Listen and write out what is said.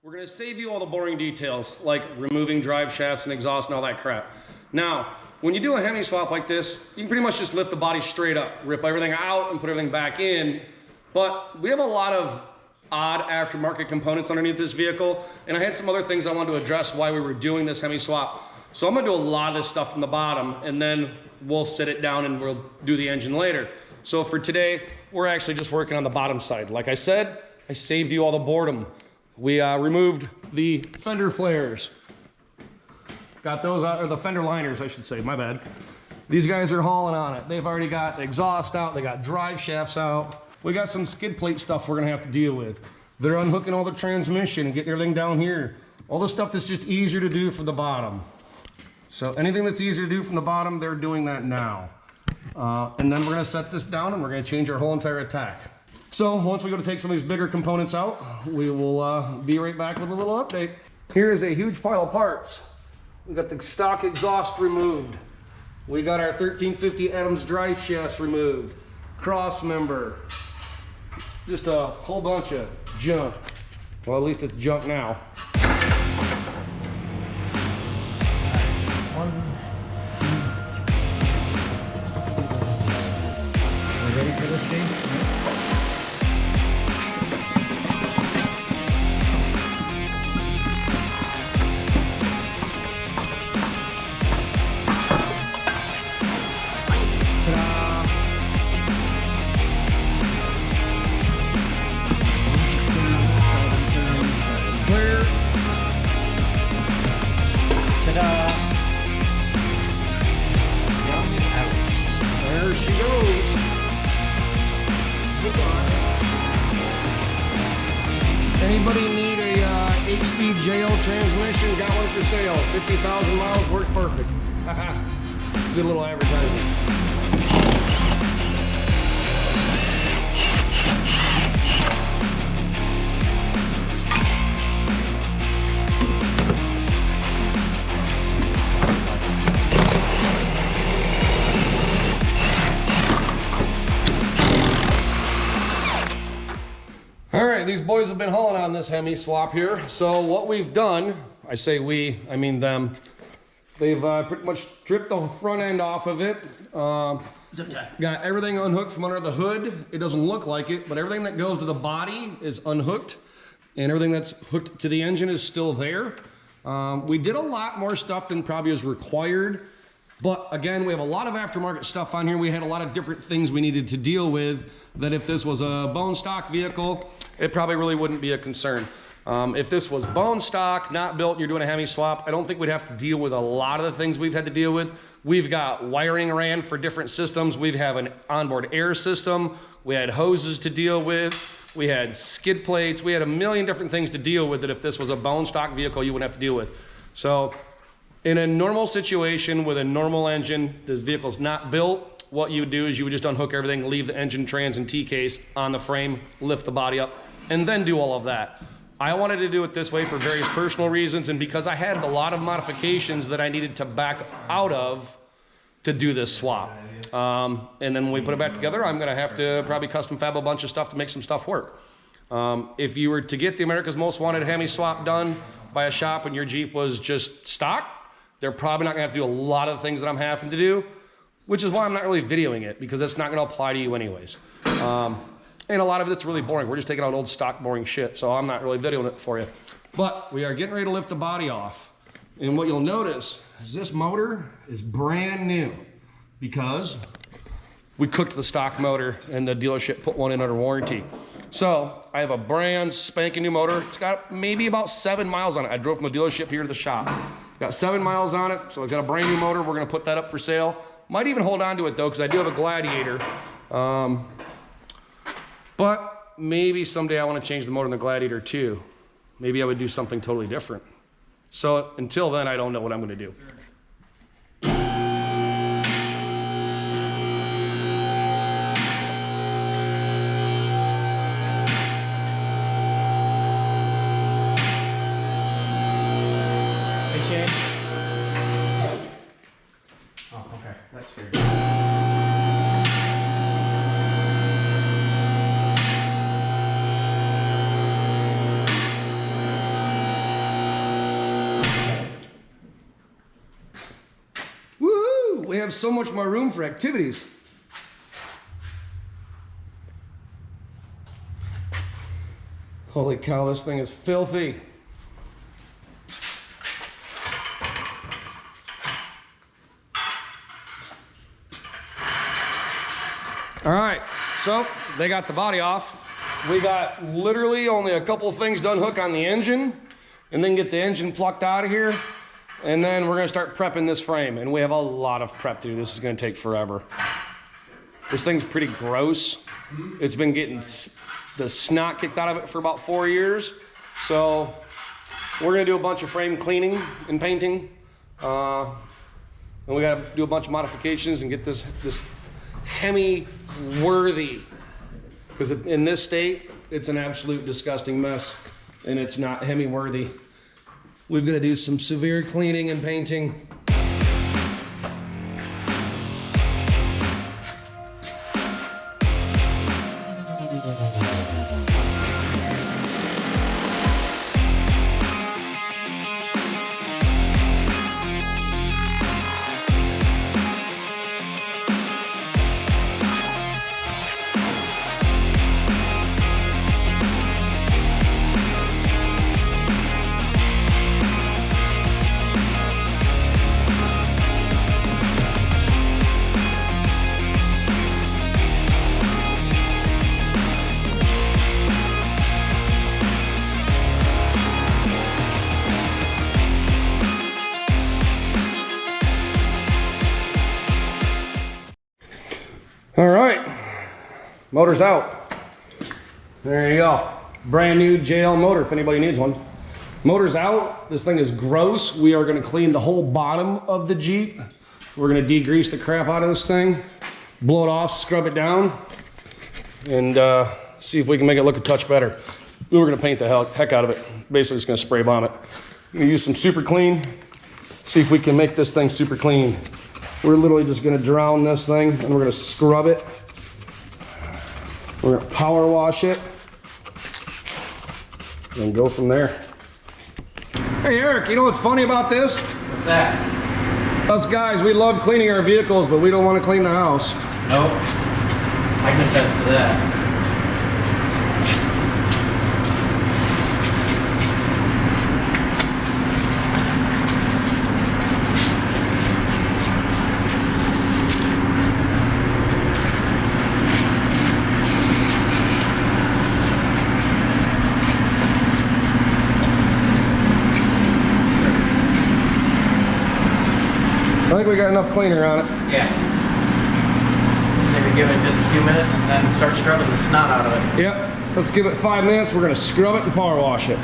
We're gonna save you all the boring details, like removing drive shafts and exhaust and all that crap. Now, when you do a Hemi swap like this, you can pretty much just lift the body straight up, rip everything out and put everything back in. But we have a lot of odd aftermarket components underneath this vehicle, and I had some other things I wanted to address why we were doing this Hemi swap. So I'm gonna do a lot of this stuff from the bottom, and then we'll sit it down and we'll do the engine later. So for today, we're actually just working on the bottom side. Like I said, I saved you all the boredom. We removed the fender flares. Got those out, or the fender liners, I should say, my bad. These guys are hauling on it. They've already got the exhaust out, they got drive shafts out. We got some skid plate stuff we're gonna have to deal with. They're unhooking all the transmission and getting everything down here. All the stuff that's just easier to do for the bottom. So anything that's easier to do from the bottom, they're doing that now. And then we're gonna set this down and we're gonna change our whole entire attack. So once we go to take some of these bigger components out, we will be right back with a little update. Here is a huge pile of parts. We got the stock exhaust removed. We got our 1350 Adams drive shafts removed. Cross member. Just a whole bunch of junk. Well, at least it's junk now. Ready for this thing? Anybody need a 8-speed JL transmission? Got one for sale. 50,000 miles, works perfect. Good little advertisement. These boys have been hauling on this Hemi swap here. So what we've done, I say we, I mean them, they've pretty much stripped the front end off of it. Zip tie. Got everything unhooked from under the hood. It doesn't look like it, but everything that goes to the body is unhooked, and everything that's hooked to the engine is still there. We did a lot more stuff than probably is required. But again, we have a lot of aftermarket stuff on here. We had a lot of different things we needed to deal with that if this was a bone stock vehicle, it probably really wouldn't be a concern. If this was bone stock, not built, you're doing a Hemi swap, I don't think we'd have to deal with a lot of the things we've had to deal with. We've got wiring ran for different systems. We have an onboard air system. We had hoses to deal with. We had skid plates. We had a million different things to deal with that if this was a bone stock vehicle, you wouldn't have to deal with. So in a normal situation with a normal engine, this vehicle's not built, what you would do is you would just unhook everything, leave the engine trans and T-case on the frame, lift the body up, and then do all of that. I wanted to do it this way for various personal reasons, and because I had a lot of modifications that I needed to back out of to do this swap. And then when we put it back together, I'm gonna have to probably custom fab a bunch of stuff to make some stuff work. If you were to get the America's Most Wanted Hemi swap done by a shop and your Jeep was just stock, they're probably not gonna have to do a lot of the things that I'm having to do, which is why I'm not really videoing it, because that's not gonna apply to you anyways. And a lot of it's really boring. We're just taking out old stock boring shit, so I'm not really videoing it for you. But we are getting ready to lift the body off. And what you'll notice is this motor is brand new because we cooked the stock motor and the dealership put one in under warranty. So I have a brand spanking new motor. It's got maybe about 7 miles on it. I drove from the dealership here to the shop. Got 7 miles on it, so it's got a brand new motor. We're gonna put that up for sale. Might even hold on to it though, because I do have a Gladiator. But maybe someday I want to change the motor in the Gladiator too. Maybe I would do something totally different. So until then, I don't know what I'm going to do. Hey, Shane. Oh, okay. That's good. we have so much more room for activities. Holy cow, this thing is filthy. All right, so they got the body off. We got literally only a couple things to unhook on the engine and then get the engine plucked out of here. And then we're gonna start prepping this frame. And we have a lot of prep to do. This is gonna take forever. This thing's pretty gross. It's been getting the snot kicked out of it for about 4 years. So we're gonna do a bunch of frame cleaning and painting. And we gotta do a bunch of modifications and get this Hemi worthy. Because in this state, it's an absolute disgusting mess and it's not Hemi worthy. We've got to do some severe cleaning and painting. All right, motor's out. There you go. Brand new JL motor if anybody needs one. Motor's out. This thing is gross. We are gonna clean the whole bottom of the Jeep. We're gonna degrease the crap out of this thing, blow it off, scrub it down, and see if we can make it look a touch better. We're gonna paint the heck out of it. Basically, just gonna spray bomb it. I'm gonna use some super clean, see if we can make this thing super clean. We're literally just gonna drown this thing and we're gonna scrub it. We're gonna power wash it and go from there. Hey Eric, you know what's funny about this? What's that? Us guys, we love cleaning our vehicles, but we don't want to clean the house. Nope. I can attest to that. I think we got enough cleaner on it. Yeah. So we give it just a few minutes and then start scrubbing the snot out of it. Yep. Let's give it 5 minutes. We're gonna scrub it and power wash it.